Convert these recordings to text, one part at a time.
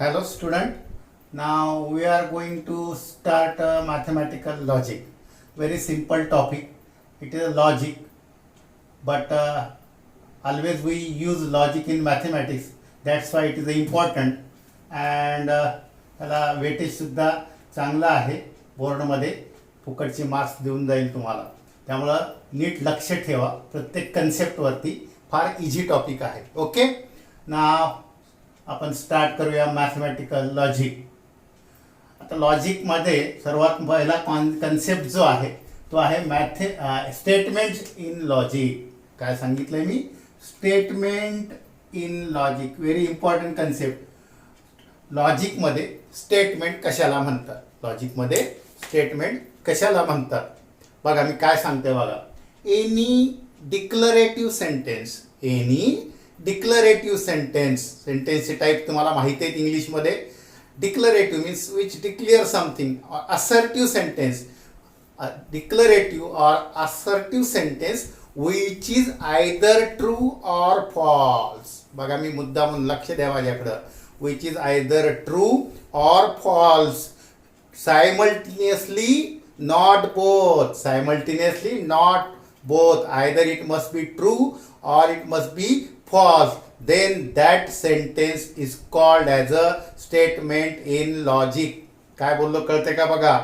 Hello student, now we are going to start mathematical logic. Very simple topic. It is a logic, but always we use logic in mathematics. That's why it is important. And त्याला weightage सुद्धा चांगला आहे. बोर्डमध्ये फुकटचे marks देऊन जाईल तुम्हाला. त्यामुळं नीट लक्ष ठेवा. प्रत्येक कन्सेप्टवरती फार इझी टॉपिक आहे. ओके, नाव आपण स्टार्ट करूया मॅथमॅटिकल लॉजिक. आता लॉजिकमध्ये सर्वात पहिला कन्सेप्ट जो आहे तो आहे स्टेटमेंट इन लॉजिक. काय सांगितलंय मी? Statement in logic. Very important concept. लॉजिकमध्ये स्टेटमेंट कशाला म्हणतात? लॉजिकमध्ये स्टेटमेंट कशाला म्हणतात बघा, मी काय सांगते बघा. Any declarative sentence. Any declarative सेंटेन्सचे टाईप तुम्हाला माहिती आहेत इंग्लिशमध्ये. Declarative means which declare something. Assertive sentence. Declarative or assertive sentence which is either true or false. बघा, मी मुद्दा म्हणून लक्ष द्या माझ्याकडं. Which is either true or false. Simultaneously, not both. Simultaneously, not both. Either it must be true or it must be false. Then that sentence is called as a statement in logic. काय बोललो कळते का बघा.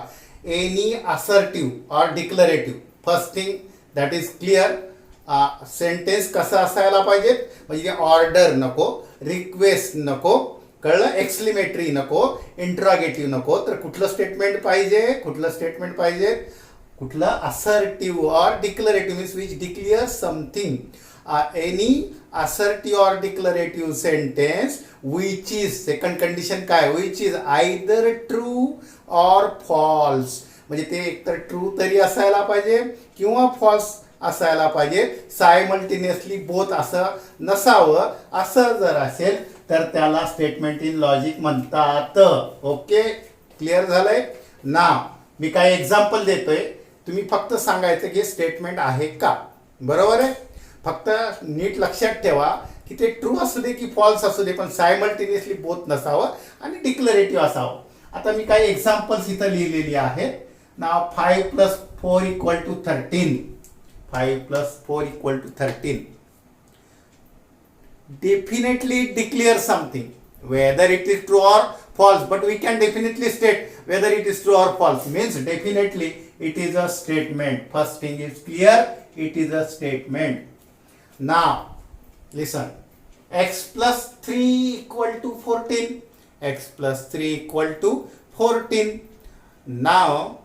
Any assertive or declarative. First thing that is clear. Sentence कसा असायला पाहिजे म्हणजे order नको, रिक्वेस्ट नको, कळलं, एक्सक्लेमेटरी नको, इंट्रॉगेटिव्ह नको. तर कुठलं स्टेटमेंट पाहिजे? कुठलं स्टेटमेंट पाहिजे? कुठलं? Assertive or declarative means which declare something. Any assertive or declarative sentence which is, second condition काय? Which is either true or false. म्हणजे ते एकतर ट्रू तरी असायला पाहिजे किंवा फॉल्स असायला पाहिजे. सायमल्टेनियसली बोथ असं नसावं. असं जर असेल तर त्याला स्टेटमेंट इन लॉजिक म्हणतात. ओके, क्लिअर झालंय ना? मी काय एक्झाम्पल देतोय, तुम्ही फक्त सांगायचं की स्टेटमेंट आहे का. बरोबर आहे? फक्त नीट लक्षात ठेवा की ते ट्रू असू दे की फॉल्स असू दे, पण सायमल्टेनियसली बोथ नसावं आणि डिक्लरेटिव्ह असावं. आता मी काही एक्झाम्पल्स इथं लिहिलेली आहेत. नाव 5 + 4 = 13. 5 + 4 = 13. Definitely declare something, whether it is true or false, but we can definitely state whether it is true or false. Means definitely it is a statement. First thing is clear, it is a statement. Now listen, x + 3 = 14. X + 3 = 14. Now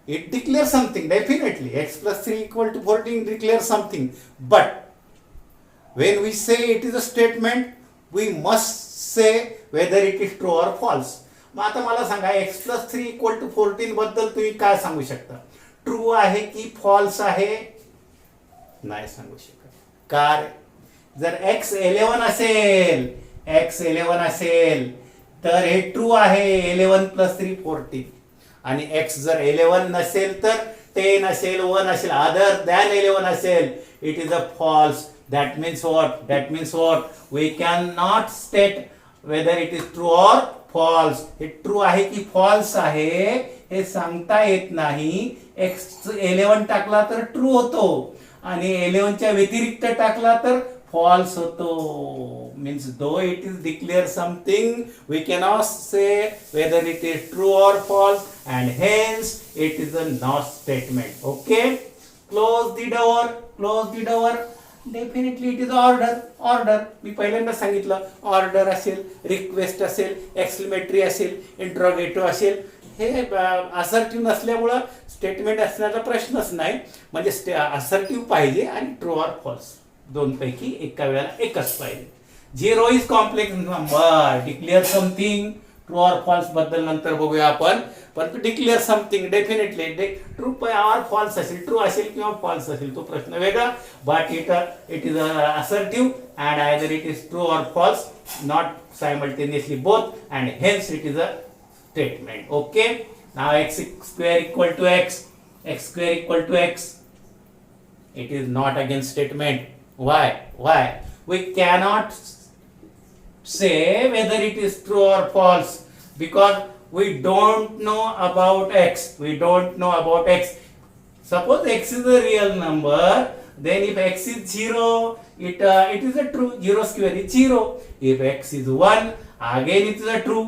it declares something. Definitely x + 3 = 14 declares something, but when we say it is a statement, we must say whether it is true or false. मग आता मला सांगा, x + 3 = 14 बद्दल तुम्ही काय सांगू शकता? True आहे की फॉल्स आहे? नाही सांगू शकत. कार जर x 11 असेल, x 11 असेल तर हे ट्रू आहे. 11 + 3 14. आणि x जर 11 नसेल तर 10 असेल, 1 असेल, अदर दॅन 11 असेल, it is a false. That means what? That means what? We cannot state whether it is true or false. हे ट्रू आहे की फॉल्स आहे हे सांगता येत नाही. x 11 टाकला तर ट्रू होतो आणि 11 च्या व्यतिरिक्त टाकला तर फॉल्स होतो. Means though it is declare something, we cannot say whether it is true or false, and hence it is a not statement. Okay, close the door. Close the door. Definitely it is order. Order मी पहिल्यांदा सांगितलं. Order असेल, request असेल, exclamatory असेल, interrogative असेल. हे assertive नसल्यामुळं statement असण्याचा प्रश्नच नाही. म्हणजे असर्टिव्ह पाहिजे आणि ट्रू ऑर फॉल्स दोनपैकी एका वेळेला एकच पाहिजे. 0 is complex number. Declare something. True or false बद्दल नंतर बघूया आपण. पण declare something definitely true or false असेल, ट्रू असेल किंवा फॉल्स असेल तो प्रश्न वेगळा. But it is assertive and either it is true or false, not simultaneously both, and hence it is a statement. Okay, now x² = x. x² = x. It is not again statement. Why? We cannot say whether it is true or false, because we don't know about x. We don't know about x. Suppose x is a real number, then if x is 0, it is a true. 0 square is 0. If x is 1, again it is a true.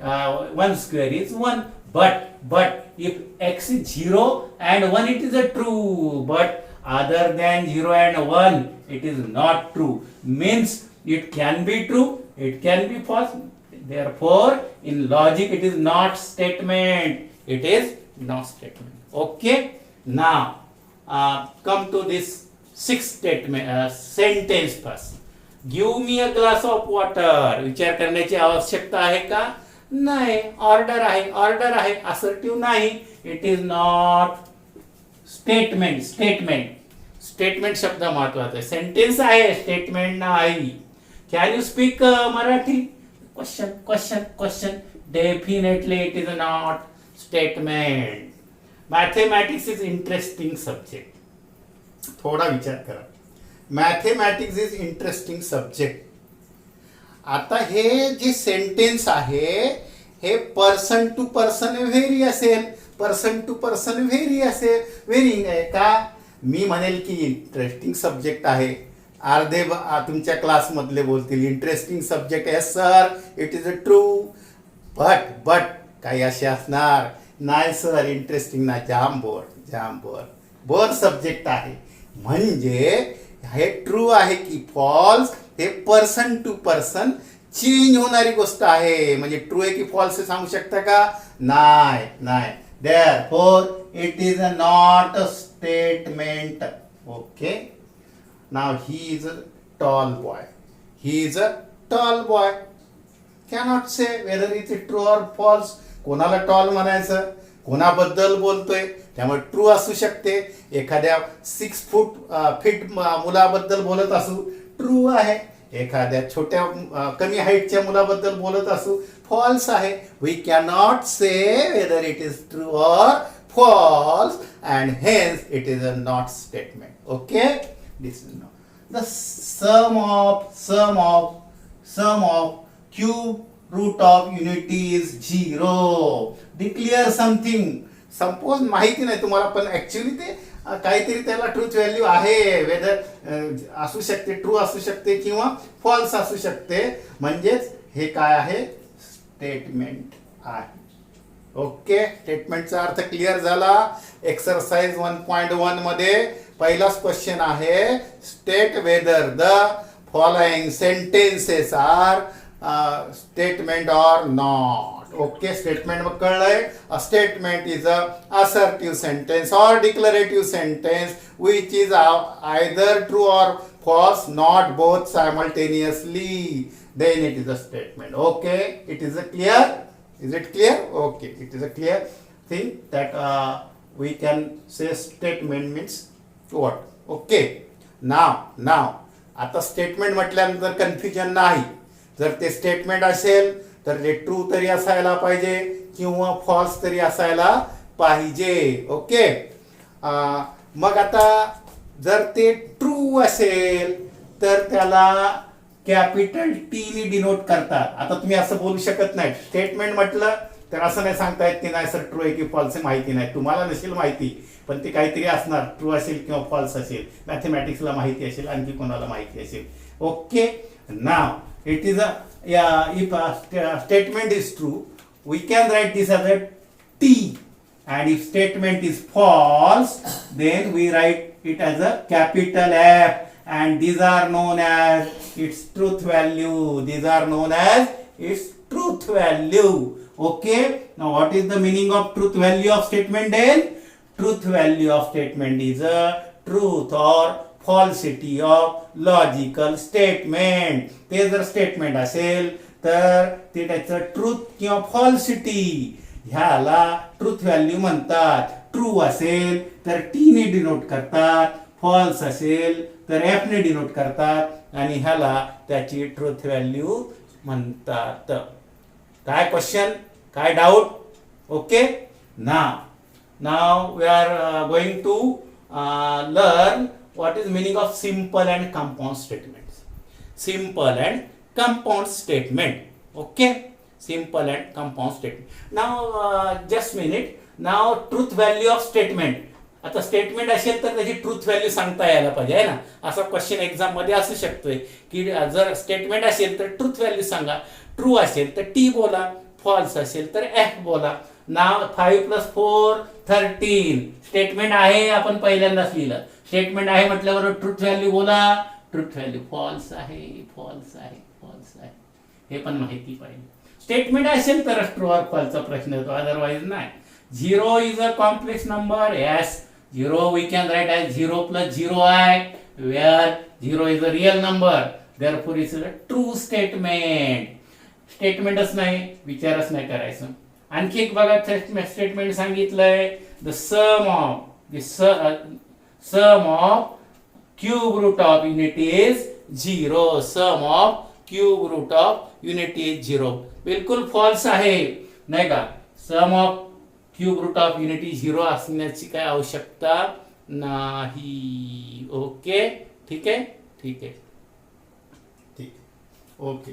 1 square is 1. But if x is 0 and 1, it is a true. But other than 0 and 1, it is not true. Means it can be true, it can be false. Therefore, in logic, it is not statement. It is not statement. Okay. Now, come to this sixth statement, sentence first. Give me a glass of water. विचार करण्याची आवश्यकता आहे का? नाही. Order आहे. Assertive नाही. It is not statement. Statement शब्द महत्वाचा आहे. सेंटेन्स आहे, स्टेटमेंट नाही. Can you speak Marathi? Question. Definitely it is not statement. Mathematics is interesting subject. थोडा विचार करा. Mathematics is interesting subject. आता हे जे सेंटेन्स आहे हे पर्सन टू पर्सन व्हेरी असेल. व्हेरिंग आहे का? मी म्हणेल की इंटरेस्टिंग सब्जेक्ट आहे. अर्धे तुमच्या क्लासमधले बोलतील इंटरेस्टिंग सब्जेक्ट आहे sir, it is a true. But काही असे असणार, नाही सर इंटरेस्टिंग नाही, जाम बोर सब्जेक्ट आहे. म्हणजे हे ट्रू आहे की फॉल्स हे पर्सन टू पर्सन चेंज होणारी गोष्ट आहे. म्हणजे ट्रू आहे की फॉल्स हे सांगू शकता का? नाही. Therefore it is not a statement. Okay. Now he is a tall boy. Cannot say whether it is true or false. कोणाला टॉल म्हणायचं? कोणाबद्दल बोलतोय? त्यामुळे ट्रू असू शकते. एखाद्या 6 फीट मुलाबद्दल बोलत असू, ट्रू आहे. एखाद्या छोट्या कमी हाईटच्या मुलाबद्दल बोलत असू, फॉल्स आहे. We cannot say whether it is true or false and hence it is a not statement. Okay. This is now the sum of cube root of unity is 0. Declare something. Suppose माहिती नाही तुम्हाला, पण actually ते काहीतरी त्याला truth value आहे. Weather असू शकते, ट्रू असू शकते किंवा फॉल्स असू शकते. म्हणजेच हे काय आहे? स्टेटमेंट आहे. ओके. स्टेटमेंटचा अर्थ क्लिअर झाला. एक्सरसाइज 1.1 मध्ये पहिलाच क्वेश्चन आहे, state whether the following sentences are statement or not. Okay. Statement मग कळलंय. A statement is a assertive sentence or declarative sentence which is either true or false, not both simultaneously, then it is a statement. Okay. It is a clear. Is it clear? Okay. It is a clear thing that we can say statement means what. Okay. Now आता statement म्हटल्यानंतर confusion नाही. जर ते statement असेल तर ते true तरी असायला पाहिजे किंवा फॉल्स तरी असायला पाहिजे. ओके. मग आता जर ते ट्रू असेल तर त्याला कॅपिटल टी ने डिनोट करतात. आता तुम्ही असं बोलू शकत नाही. स्टेटमेंट म्हटलं तर असं नाही सांगता येत की नाही सर ट्रू आहे की फॉल्स आहे माहिती नाही. तुम्हाला नसेल माहिती, पण ते काहीतरी असणार, ट्रू असेल किंवा फॉल्स असेल. मॅथमॅटिक्सला माहिती असेल, आणखी कोणाला माहिती असेल. Okay. Now it is if statement is true we can write this as a T, and if statement is false then we write it as a capital F, and these are known as its truth value. These are known as its truth value. Okay. Now what is the meaning of truth value of statement then? Truth value of statement is a truth or falsity of logical statement. ते जर statement असेल तर ते त्याचं truth किंवा falsity ह्याला truth value म्हणतात. True असेल तर टी ने डिनोट करतात, फॉल्स असेल तर एफ ने डिनोट करतात आणि ह्याला त्याची ट्रूथ व्हॅल्यू म्हणतात. काय क्वेश्चन? काय doubt? Okay. Now we are going to learn what is meaning of simple and compound statements. Simple and compound statement. Okay, simple and compound statement. Now just minute. Now truth value of statement. आता statement असेल तर त्याची truth value सांगता यायला पाहिजे आहे ना. असा क्वेश्चन एक्झाम मध्ये असू शकतोय की जर स्टेटमेंट असेल तर ट्रूथ व्हॅल्यू सांगा. ट्रू असेल तर टी बोला, फॉल्स असेल तर एफ बोला. नाव 5 + 4 13 स्टेटमेंट आहे, आपण पहिल्यांदाच लिहिलं. स्टेटमेंट आहे म्हटल्यावर ट्रूथ व्हॅल्यू बोला. ट्रूथ व्हॅल्यू फॉल्स आहे, फॉल्स आहे, फॉल्स आहे, हे पण माहिती पाहिजे. स्टेटमेंट असेल तरच ट्रू ऑर फॉल्सचा प्रश्न येतो, अदरवाइज नाही. 0 is a complex number. Yes, 0 we can write as 0 + 0i, where 0 is a real number, therefore it is a true statement. स्टेटमेंटच नाही, विचारच नाही करायचं. आणखी एक बघा स्टेटमेंट सांगितलंय, the sum of cube root of unity is 0. Sum of cube root of unity is 0. बिलकुल फॉल्स आहे नाही का. Sum of cube root of unity 0 असण्याची काय आवश्यकता नाही. ओके, ठीक आहे, ठीक आहे, ठीक. ओके,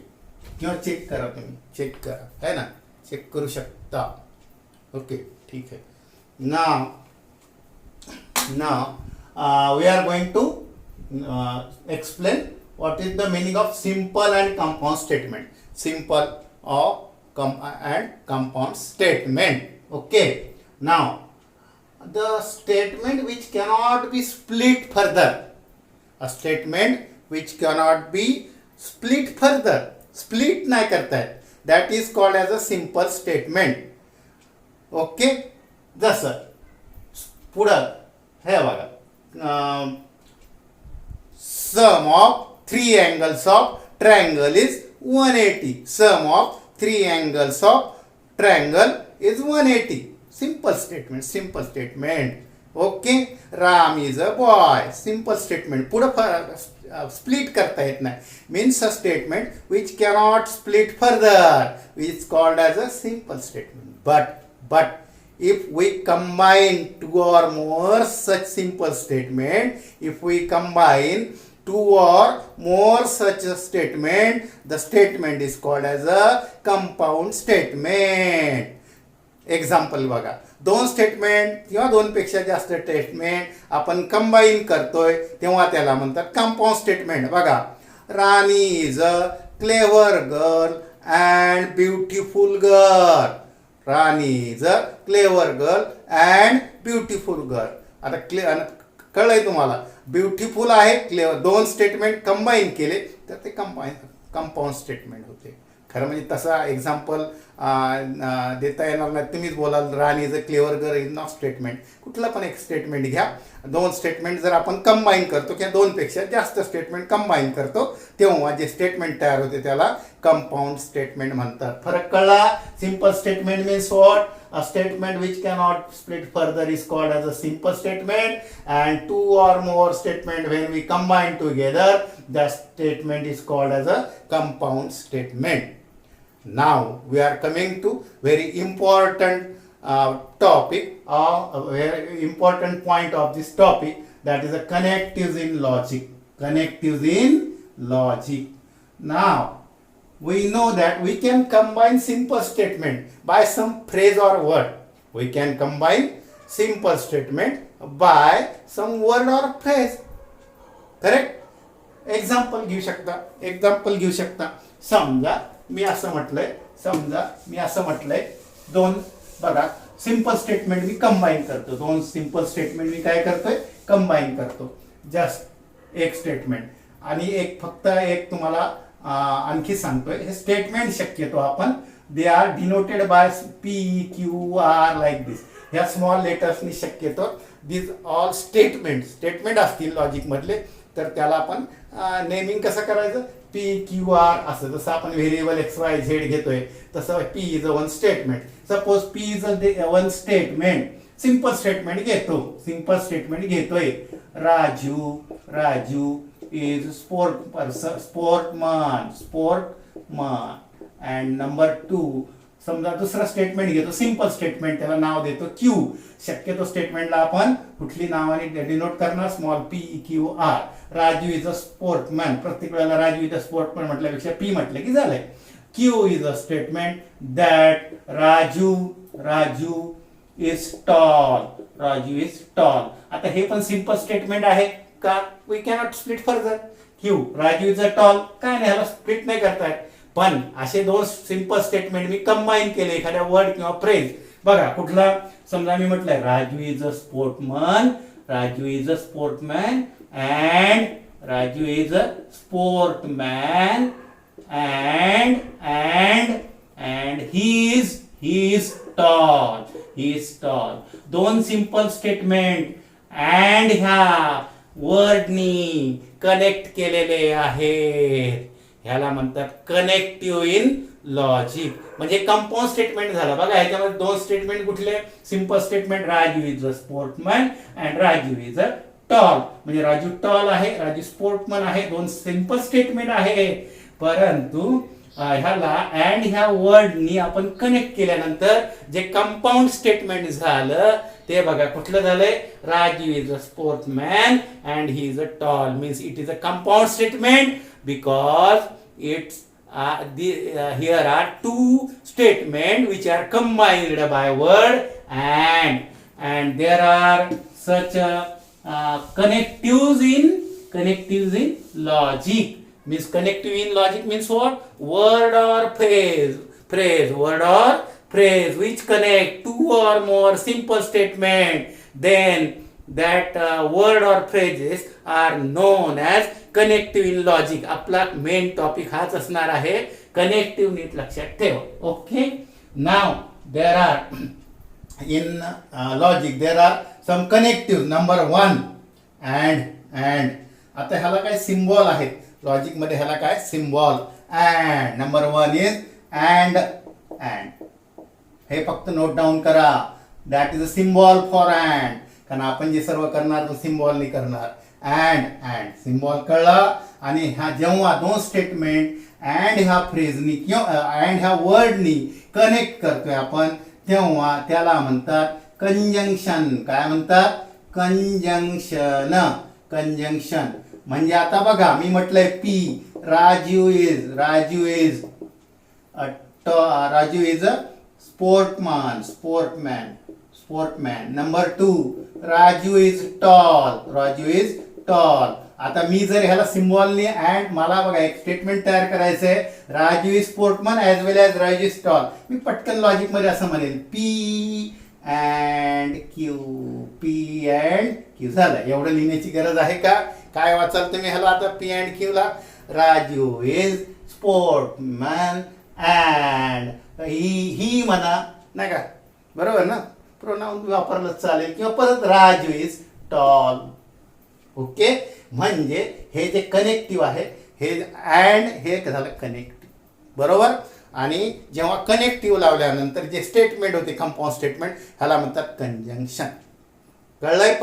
किंवा चेक करा, तुम्ही चेक करा है ना, चेक करू शकता. ओके, ठीक आहे. Now we are going to explain what is the meaning of simple and compound statement. Simple and compound statement. Okay, now the statement which cannot be split further, a statement which cannot be split further, split नाही करता येत, that is called as a simple statement. Okay, जसं पुढं हे बघा, sum of 3 angles of triangle is 180. Sum of 3 angles of triangle is 180. Simple statement, simple statement. Okay, Ram is a boy. Simple statement. पुढं split करता येत नाही. Means a statement which cannot split further, which is called as a simple statement. But if we combine 2 or more such simple statement, if we combine 2 or more such a statement, the statement is called as a compound statement. Example बघा, 2 statement किंवा 2 पेक्षा जास्त statement आपण combine करतोय तेव्हा त्याला म्हणतात compound statement. बघा, Rani is a clever girl and beautiful girl. Rani is a clever girl and beautiful girl. आता कळलंय तुम्हाला, ब्युटिफुल आहे, क्लेवर, 2 स्टेटमेंट कंबाईन केले तर ते कंपाऊंड स्टेटमेंट होते. खरं म्हणजे तसा एक्झाम्पल देता येणार नाही. तुम्हीच बोलाल Rani is a clever girl is not statement. कुठलं पण एक स्टेटमेंट घ्या, 2 स्टेटमेंट जर आपण कंबाईन करतो किंवा 2 पेक्षा जास्त स्टेटमेंट कंबाईन करतो तेव्हा जे स्टेटमेंट तयार होते त्याला कंपाऊंड स्टेटमेंट म्हणतात. फरक कळला? Simple statement means what? A statement which cannot split further is called as a simple statement, and 2 or more statement when we combine together, the statement is called as a compound statement. Now we are coming to very important topic, a very important point of this topic, that is a connectives in logic. Connectives in logic. Now we know that we can combine simple statement by some phrase or word. We can combine simple statement by some word or phrase. Correct? Example घेऊ शकता. समजा मी असं म्हटलंय 2 बघा simple statement मी combine करतो. 2 simple statement मी काय करतोय? Combine करतो. जस्ट एक स्टेटमेंट आणि फक्त एक तुम्हाला आणखी सांगतोय. हे स्टेटमेंट शक्यतो आपण they are denoted by PQR like this. ह्या स्मॉल लेटर्सनी शक्यतो दिस ऑल स्टेटमेंट असतील लॉजिक मधले तर त्याला आपण नेमिंग कसं करायचं? PQR असं. जसं आपण व्हेरिएबल XYZ घेतोय तसं P is a 1 statement. Suppose P is a 1 statement. Simple statement घेतोय. Raju is sportman, and number 2 समजा दुसरं स्टेटमेंट घेतो, सिंपल स्टेटमेंट, त्याला नाव देतो क्यू. शक्यतो स्टेटमेंटला आपण कुठली नावाने डिनोट करणार, small PEQR. Raju is a sportsman. प्रत्येक वेळेला राजू इज अ स्पोर्टमॅन म्हटल्यापेक्षा पी म्हटलं की झालंय. Q is a statement that Raju is tall. Raju is tall. आता हे पण सिंपल स्टेटमेंट आहे का? We cannot split further. Q Raju is a tall, काय नाही, ह्याला स्प्लिट नाही करतायत. पण असे दोन सिंपल स्टेटमेंट मी कंबाईन केले एखाद्या वर्ड किंवा फ्रेज. बघा कुठला, समजा मी म्हटलंय Raju is a sportsman, Raju is a sportsman and Raju is a sportsman and he is tall. He is tall. दोन सिंपल स्टेटमेंट अँड ह्या वर्डनी कनेक्ट केलेले आहेत. ह्याला म्हणतात कनेक्टिव्ह इन लॉजिक. म्हणजे कंपाऊंड स्टेटमेंट झालं. बघा ह्याच्यामध्ये दोन स्टेटमेंट कुठले, simple statement Raju is a sportsman and Raju is a tall. म्हणजे राजू टॉल आहे, राजू स्पोर्टमॅन आहे. दोन सिंपल स्टेटमेंट आहे. परंतु ह्याला अँड ह्या वर्डनी आपण कनेक्ट केल्यानंतर जे कंपाऊंड स्टेटमेंट झालं ते बघा कुठलं झालंय, Raju is a sportsman and he is a tall. Means it is a compound statement because it's here are two statements which are combined by word and there are such connectives in logic. Means connective in logic means what? Word or phrase word or phrase which connect two or more simple statement, then that word or phrases are known as connective in logic. आपला main topic हाच असणार आहे, connective. नीट लक्षात ठेव. Okay. Now there are in logic there are some connective. Number 1 and. आता ह्याला काय सिम्बॉल आहेत लॉजिक मध्ये, ह्याला काय symbol and. Number 1 is and. हे फक्त नोट डाऊन करा. That is a symbol for and. कारण आपण जे सर्व करणार तो सिम्बॉल नाही करणार. अँड सिम्बॉल कळला. आणि ह्या जेव्हा दोन स्टेटमेंट अँड ह्या फ्रेजनी किंवा अँड ह्या वर्डनी कनेक्ट करतोय आपण, तेव्हा त्याला म्हणतात कंजंक्शन. काय म्हणतात? कंजंक्शन. म्हणजे आता बघा मी म्हटलंय P, Raju is a sportsman. Number 2 Raju is tall. आता मी जर ह्याला सिम्बॉलने अँड, मला बघा एक स्टेटमेंट तयार करायचंय, Raju is sportsman as well as Raju is tall. मी पटकन लॉजिक मध्ये असं म्हणेल पी अँड क्यू झालं. एवढं लिहिण्याची गरज आहे का? काय वाचाल तुम्ही ह्याला आता पी अँड क्यू ला? राजू इज स्पोर्टमॅन अँड ही म्हणा नाही का, बरोबर ना? प्रोनाउन वापरलं चालेल. किंवा परत राजू इज टॉल. ओके. म्हणजे हे जे कनेक्टिव्ह आहे हे अँड हे झालं कनेक्टिव्ह, बरोबर. आणि जेव्हा कनेक्टिव्ह लावल्यानंतर जे स्टेटमेंट होते कंपाऊंड स्टेटमेंट, ह्याला म्हणतात कंजंक्शन. कळलंय?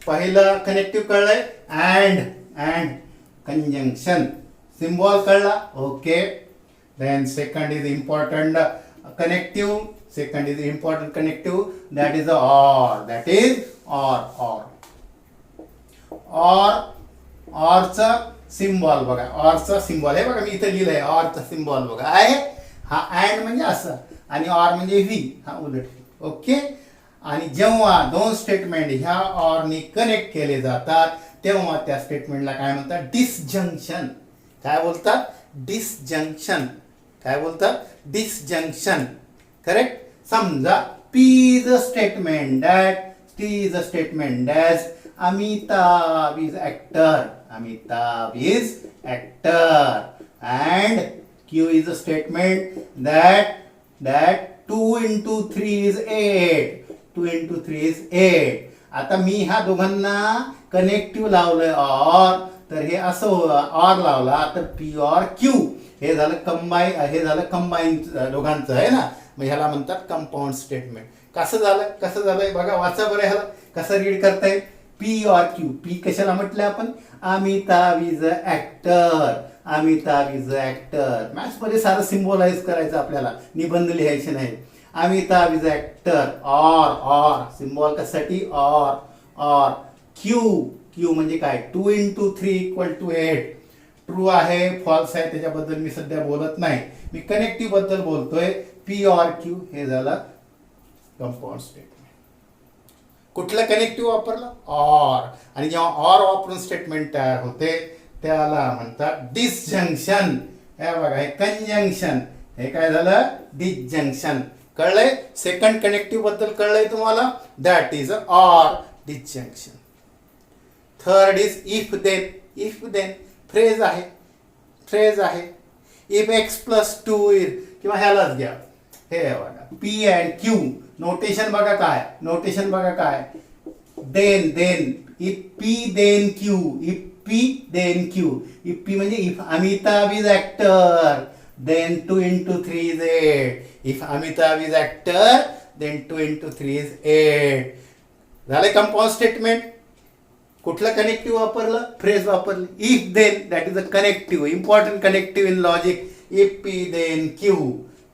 पहिलं कनेक्टिव्ह कळलंय, अँड कंजंक्शन. सिम्बॉल कळला. Okay. Then second is important connective. Second is important connective, that is the or. That is or. ऑरचा सिम्बॉल बघा. ऑरचा सिम्बॉल हे बघा मी इथे लिहिलंय. ऑरचा सिम्बॉल बघा आहे हा. अँड म्हणजे असं आणि ऑर म्हणजे व्ही, हा उलट. ओके. आणि जेव्हा दोन स्टेटमेंट ह्या ऑरनी कनेक्ट केले जातात तेव्हा त्या स्टेटमेंटला काय म्हणतात? डिसजंक्शन. काय बोलतात? डिसजंक्शन. करेक्ट. समजा P is a statement that T is a statement that Amitabh is actor and Q is a statement that 2 into 3 is 8. आता मी ह्या दोघांना कनेक्टिव्ह लावलंय ऑर, तर हे असं ऑर लावला तर P और Q हे झालं कंबाईन दोघांचं आहे ना. मग ह्याला म्हणतात कंपाऊंड स्टेटमेंट. कसं झालंय बघा, वाचा बरं ह्याला कसं रीड करता येईल. पी और क्यू. पी कशाला म्हटलंय आपण? Amitabh is a actor. Amitabh is a actor. Maths मध्ये सारं सिम्बॉलाइज करायचं आपल्याला, निबंध लिहायचे नाही. Amitabh is a actor. और सिम्बॉल कशासाठी? और क्यू. क्यू म्हणजे काय? 2 × 3 = 8. ट्रू आहे फॉल्स आहे त्याच्याबद्दल मी सध्या बोलत नाही, मी कनेक्टिव्ह बद्दल बोलतोय. पी और क्यू हे झालं कंपाऊंड स्टेटमेंट. कुठलं कनेक्टिव्ह वापरलं? और. आणि जेव्हा और वापरून स्टेटमेंट तयार होते त्याला म्हणतात डिसजंक्शन. हे बघा, हे कंजंक्शन, हे काय झालं? डिसजंक्शन. कळलंय? सेकंड कनेक्टिव्ह बद्दल कळलंय तुम्हाला? That is or disjunction. Third is if then. If then phrase आहे, फ्रेज आहे. इफ एक्स प्लस 2 किंवा ह्यालाच घ्या, हे बघा पी अँड क्यू. नोटेशन बघा काय? नोटेशन बघा काय? Then. Then if P then Q. If P then Q. If P म्हणजे if Amitabh is actor then 2 × 3 is 8. If Amitabh is actor, then 2 × 3 is 8. झालं कंपाऊंड स्टेटमेंट. कुठलं कनेक्टिव्ह वापरलं? Phrase वापरली. If then, that is a connective, important connective in logic. If P then Q.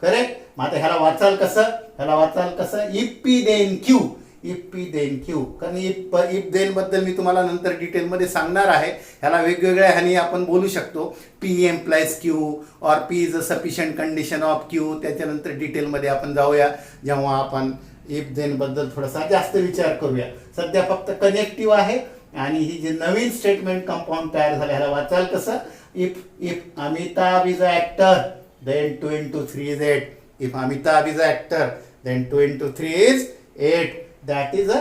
Correct. मग आता ह्याला वाचाल कसं? ह्याला वाचाल कसं? If P then Q. If P then Q. कारण इफ देन बद्दल मी तुम्हाला नंतर डिटेलमध्ये सांगणार आहे. ह्याला वेगवेगळ्या ह्यानी आपण बोलू शकतो. पी एम्प्लाइज क्यू और P is a sufficient condition of Q. त्याच्यानंतर डिटेलमध्ये आपण जाऊया जेव्हा आपण इफ देन बद्दल थोडासा जास्त विचार करूया. सध्या फक्त कनेक्टिव्ह आहे. आणि ही जी नवीन स्टेटमेंट कंपाऊंड तयार झालं ह्याला वाचाल कसं? If Amitabh is a actor then 2 × 3 is 8. If Amitabh is a actor then 2 × 3 is 8. That is a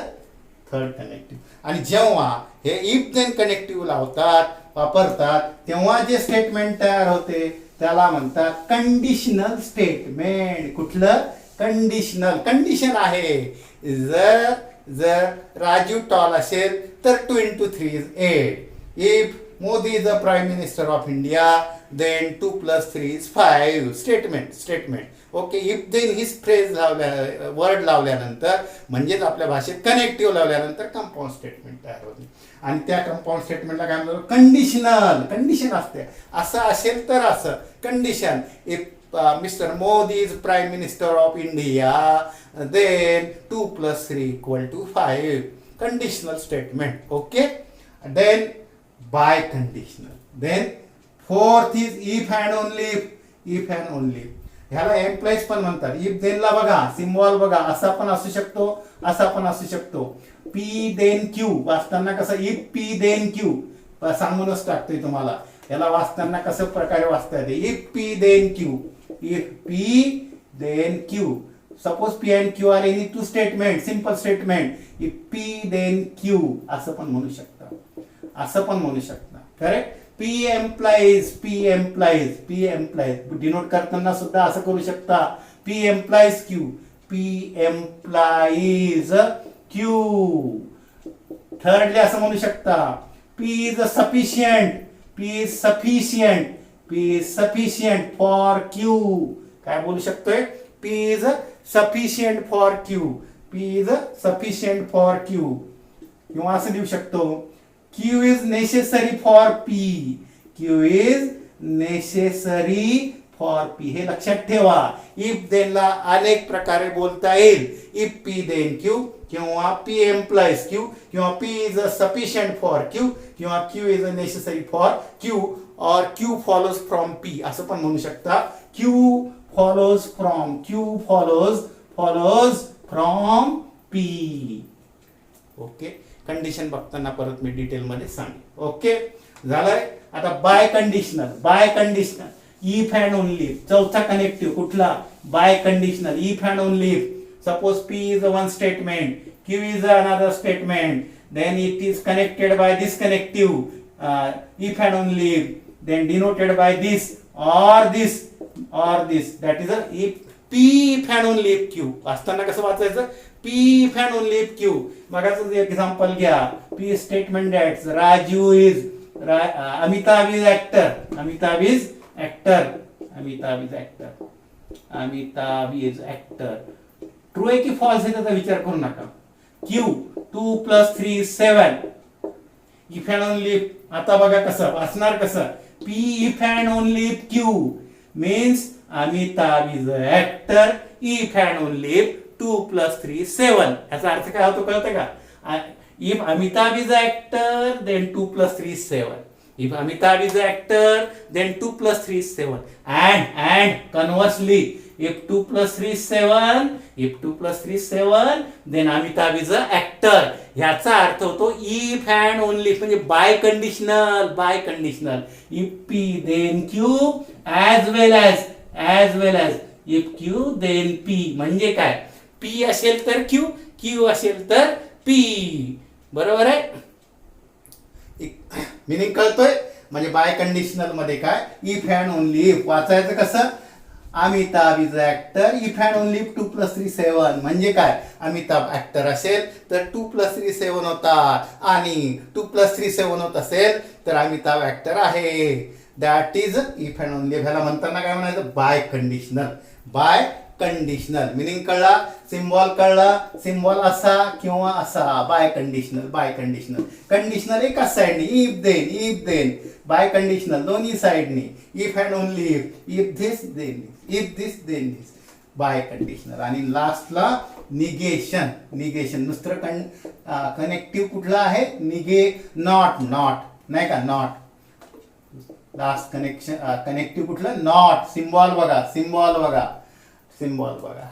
third connective. आणि जेव्हा हे इफ देन कनेक्टिव्ह लावतात, वापरतात, तेव्हा जे स्टेटमेंट तयार होते त्याला म्हणतात कंडिशनल स्टेटमेंट. कुठलं? कंडिशनल. कंडिशन आहे. जर राजू टॉल असेल तर 2 × 3 is 8. If Modi is a prime minister of India then 2 + 3 is 5. Statement. Okay. If then ही फ्रेज लावल्या, वर्ड लावल्यानंतर म्हणजेच आपल्या भाषेत कनेक्टिव्ह लावल्यानंतर कंपाऊंड स्टेटमेंट तयार होते. आणि त्या कंपाऊंड स्टेटमेंटला काय म्हणतात? कंडिशनल. कंडिशन असते. असं असेल तर असं condition. If mister Modi is prime minister of India then 2 + 3 = 5. Conditional statement. Okay. Then biconditional. Then fourth is if and only. If and only ह्याला एम्प्लॉईज पण म्हणतात. इफ देनला बघा, सिम्बॉल बघा, असा पण असू शकतो, असा पण असू शकतो. पी देन क्यू वाचताना कसं? इफ पी देन क्यू सांगूनच टाकतोय तुम्हाला. याला वाचताना कसं प्रकारे वाचता येते? If P then Q. If P then Q. Suppose P and Q are any two statement, simple statement. If P then Q असं पण म्हणू शकता, असं पण म्हणू शकता. Correct. P implies. P implies. P implies denote करताना सुद्धा असं करू शकता. P implies Q. P implies Q. Thirdly असं म्हणू शकता P is a sufficient. P is sufficient. P is sufficient for Q. काय बोलू शकतोय? P is sufficient for Q. P is sufficient for Q. किंवा असं लिहू शकतो Q is necessary for P. Q is necessary for P. हे लक्षात ठेवा. इफ देन ला अनेक प्रकारे बोलता येईल. इफ P then Q किंवा P implies Q किंवा P is a sufficient for Q किंवा Q is a necessary for Q or Q follows from P असं पण म्हणू शकता. Q follows from P. Okay. Condition बघताना परत मी डिटेलमध्ये सांगेन. ओके. झालंय. आता biconditional. Biconditional if and only. चौथा कनेक्टिव्ह कुठला? Biconditional. If and only. Suppose P is one statement, Q is another statement, then it is connected by this connective if and only, then denoted by this or this. That is a if P if and only if Q. वाचताना कसं वाचायचं? P if and only if Q. मगाच example घ्या. P statement that's Raju is Amitabh is actor. Amitabh is actor. True आहे की false आहे त्याचा विचार करू नका. Q 2 + 3 7. If and only if आता बघा कसं वाचणार कसं P if and only if Q means Amitabh is a actor if and only if 2 + 3 7 याचा अर्थ काय होतो कळतं का if Amitabh is a actor then 2 + 3 7 if Amitabh is an actor then 2 + 3 is 7 and conversely if 2 + 3 is 7 if 2 + 3 is 7 then Amitabh is an actor ह्याचा अर्थ होतो if and only म्हणजे biconditional if P then Q as well as if Q then P म्हणजे काय P असेल तर Q असेल तर P बरोबर आहे मिनिंग कळतोय म्हणजे बाय कंडिशनल मध्ये काय इफ अँड ओनली इफ वाचायचं कसं Amitabh is actor if and only if 2 + 3 7 म्हणजे काय अमिताभ ऍक्टर असेल तर 2 + 3 7 होतात आणि 2 + 3 7 होत असेल तर अमिताभ ऍक्टर आहे that is if and only ह्याला म्हणताना काय म्हणायचं बाय कंडिशनल मिनिंग कळला सिम्बॉल असा किंवा असा बाय कंडिशनल कंडिशनल एका साइडने इफ देन बाय कंडिशनल दोन्ही साइडने if and only if this then this biconditional आणि लास्टला निगेशन दुसरं कनेक्टिव्ह कुठलं आहे नॉट नाही का नॉट लास्ट कनेक्टिव्ह कुठलं नॉट सिम्बॉल बघा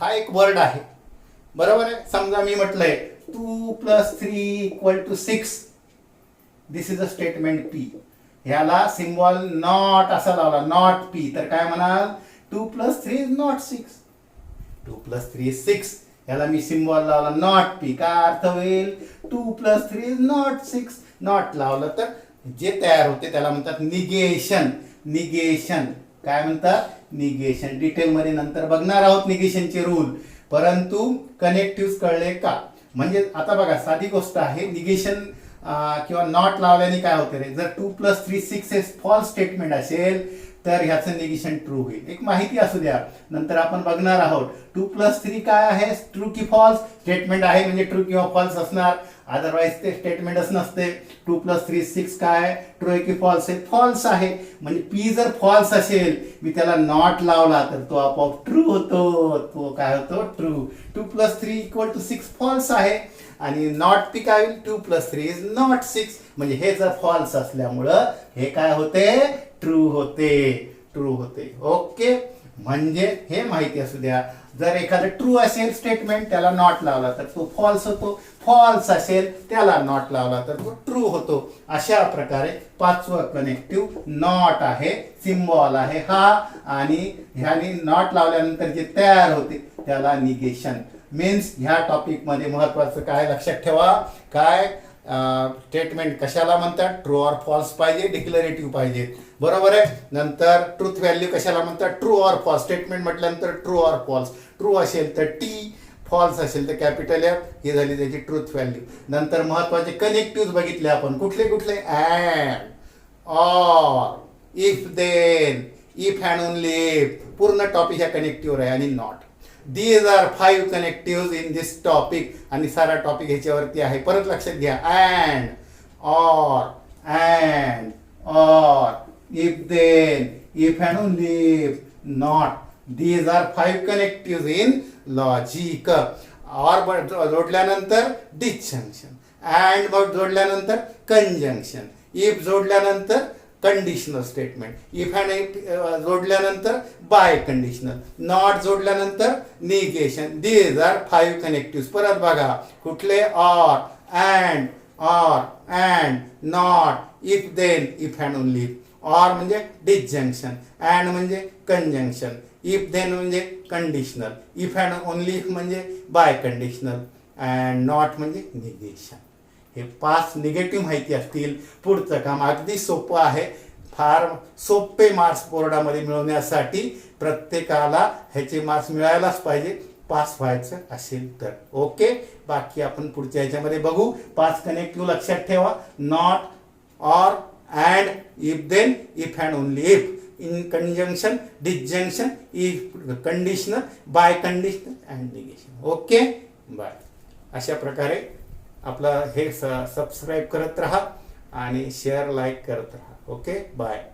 हा एक वर्ड आहे बरोबर आहे समजा मी म्हटलंय 2 + 3 = 6 दिस इज अ स्टेटमेंट पी ह्याला सिम्बॉल नॉट असा लावला नॉट पी तर काय म्हणाल 2 + 3 is not 6 2 + 3 is 6 ह्याला मी सिम्बॉल लावला नॉट पी काय अर्थ होईल 2 + 3 is not 6 नॉट लावलं तर जे तयार होते त्याला म्हणतात निगेशन काय म्हणतात निगेशन डिटेलमध्ये नंतर बघणार आहोत निगेशनचे रूल परंतु कनेक्टिव्ह कळले का म्हणजे आता बघा साधी गोष्ट आहे निगेशन किंवा नॉट लावल्याने काय होते रे जर 2 + 3 6 हे फॉल्स स्टेटमेंट असेल तर ह्याचं निगेशन ट्रू होईल एक माहिती असू द्या नंतर आपण बघणार आहोत 2 + 3 काय आहे ट्रू की फॉल्स स्टेटमेंट आहे म्हणजे ट्रू किंवा फॉल्स असणार अदरवाइज ते स्टेटमेंटच नसते 2 + 3 6 काय ट्रू आहे की फॉल्स आहे फॉल्स आहे म्हणजे पी जर फॉल्स असेल मी त्याला नॉट लावला तर तो आपोआप ट्रू होतो तो काय होतो ट्रू 2 + 3 = 6 फॉल्स आहे आणि नॉट पी काय होईल 2 + 3 is not 6 म्हणजे हे जर फॉल्स असल्यामुळं हे काय होते ट्रू होते ओके म्हणजे हे माहिती असू द्या जर एखादं ट्रू असेल स्टेटमेंट त्याला नॉट लावला तर तो फॉल्स होतो फॉल्स असेल त्याला नॉट लावला तर तो ट्रू होतो अशा प्रकारे पाचवं कनेक्टिव्ह नॉट आहे सिम्बॉल आहे हा आणि ह्याने नॉट लावल्यानंतर जे तयार होते त्याला निगेशन मीन्स ह्या टॉपिक मध्ये महत्वाचं काय लक्षात ठेवा काय स्टेटमेंट कशाला म्हणतात ट्रू ऑर फॉल्स पाहिजे डिक्लेरेटिव्ह पाहिजे बरोबर आहे नंतर ट्रूथ व्हॅल्यू कशाला म्हणतात ट्रू ऑर फॉल्स स्टेटमेंट म्हटल्यानंतर ट्रू ऑर फॉल्स ट्रू असेल तर टी फॉल्स असेल तर कॅपिटल एफ ही झाली त्याची ट्रूथ व्हॅल्यू नंतर महत्वाचे कनेक्टिव्ह बघितले आपण कुठले and or if then if and only पूर्ण टॉपिक ह्या कनेक्टिव्ह आहे आणि not These are 5 connectives in this topic आणि सारा टॉपिक ह्याच्यावरती आहे परत लक्षात घ्या or if then if and only if not these are 5 connectives in logic or जोडल्यानंतर disjunction and जोडल्यानंतर conjunction if जोडल्यानंतर कंडिशनल स्टेटमेंट इफ अँड जोडल्यानंतर बाय कंडिशनल नॉट जोडल्यानंतर निगेशन दीज आर 5 कनेक्टिव्ह परत बघा कुठले and not if then if and only or म्हणजे disjunction and म्हणजे कंजंक्शन इफ देन म्हणजे conditional if and only if म्हणजे बाय कंडिशनल अँड नॉट म्हणजे निगेशन हे 5 निगेटिव्ह माहिती असतील पुढचं काम अगदी सोपं आहे फार सोपे मार्क्स बोर्डामध्ये मिळवण्यासाठी प्रत्येकाला ह्याचे मार्क्स मिळायलाच पाहिजे पास व्हायचं असेल तर ओके बाकी आपण पुढच्या ह्याच्यामध्ये बघू 5 कनेक्टिव्ह लक्षात ठेवा not or and if then if and only if in conjunction disjunction if conditional biconditional and negation okay bye अशा प्रकारे आपलं हे सबस्क्राईब करत राहा आणि शेअर लाईक करत राहा. Okay, bye.